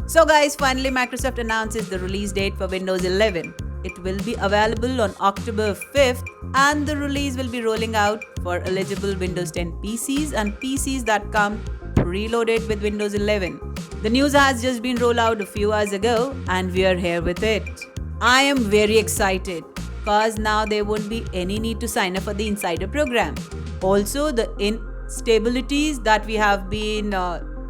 So guys, finally Microsoft announces the release date for Windows 11. It will be available on October 5th and the release will be rolling out for eligible Windows 10 PCs and PCs that come preloaded with Windows 11. The news has just been rolled out a few hours ago and we are here with it. I am very excited because now there won't be any need to sign up for the Insider program. Also, the instabilities that we have been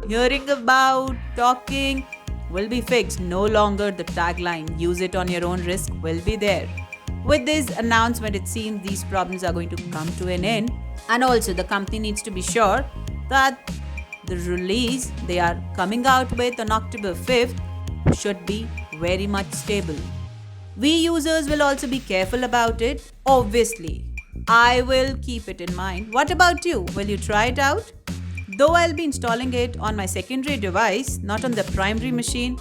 hearing about, talking, will be fixed. No longer the tagline, use it on your own risk, will be there. With this announcement, it seems these problems are going to come to an end. And also, the company needs to be sure that the release they are coming out with on October 5th should be very much stable. We users will also be careful about it. Obviously, I will keep it in mind. What about you? Will you try it out? Though I'll be installing it on my secondary device, not on the primary machine,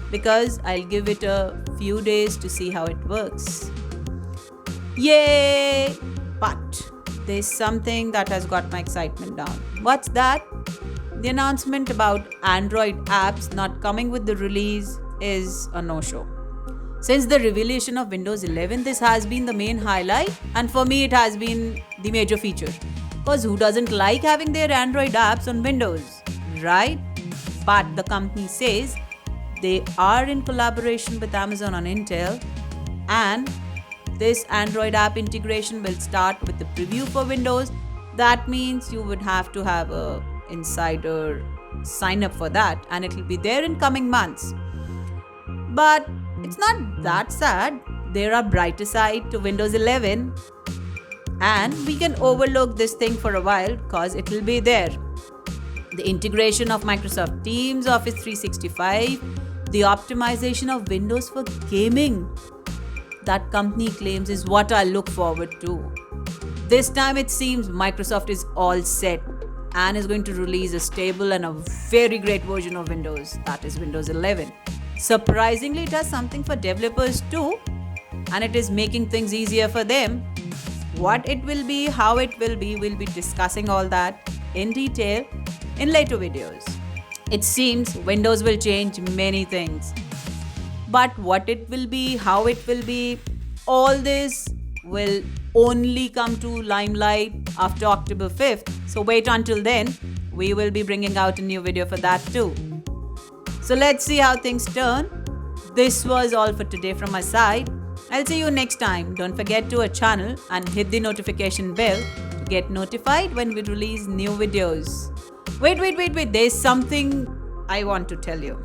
because I'll give it a few days to see how it works. Yay! But there's something that has got my excitement down. What's that? The announcement about Android apps not coming with the release is a no-show. Since the revelation of Windows 11, this has been the main highlight, and for me it has been the major feature. Because who doesn't like having their Android apps on Windows, right? But the company says they are in collaboration with Amazon on Intel, and this Android app integration will start with the preview for Windows. That means you would have to have a insider sign up for that, and it will be there in coming months. But it's not that sad. There are brighter side to Windows 11. And we can overlook this thing for a while because it will be there. The integration of Microsoft Teams, Office 365, the optimization of Windows for gaming. That company claims is what I look forward to. This time it seems Microsoft is all set and is going to release a stable and a very great version of Windows, that is Windows 11. Surprisingly, it has something for developers too, and it is making things easier for them. What it will be, how it will be, we'll be discussing all that in detail in later videos. It seems Windows will change many things. But what it will be, how it will be, all this will only come to limelight after October 5th. So wait until then. We will be bringing out a new video for that too. So let's see how things turn. This was all for today from my side. I'll see you next time. Don't forget to our channel and hit the notification bell to get notified when we release new videos. Wait. There's something I want to tell you.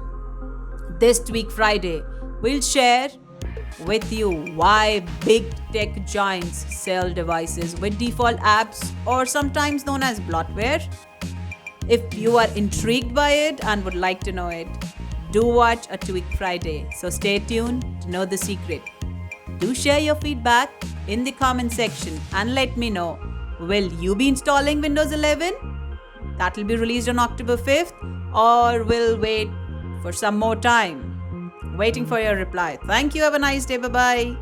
This week Friday, we'll share with you why big tech giants sell devices with default apps or sometimes known as bloatware. If you are intrigued by it and would like to know it, do watch a Tweak Friday. So stay tuned to know the secret. Do share your feedback in the comment section and let me know, will you be installing Windows 11? That will be released on October 5th, or will wait for some more time? Waiting for your reply. Thank you. Have a nice day. Bye-bye.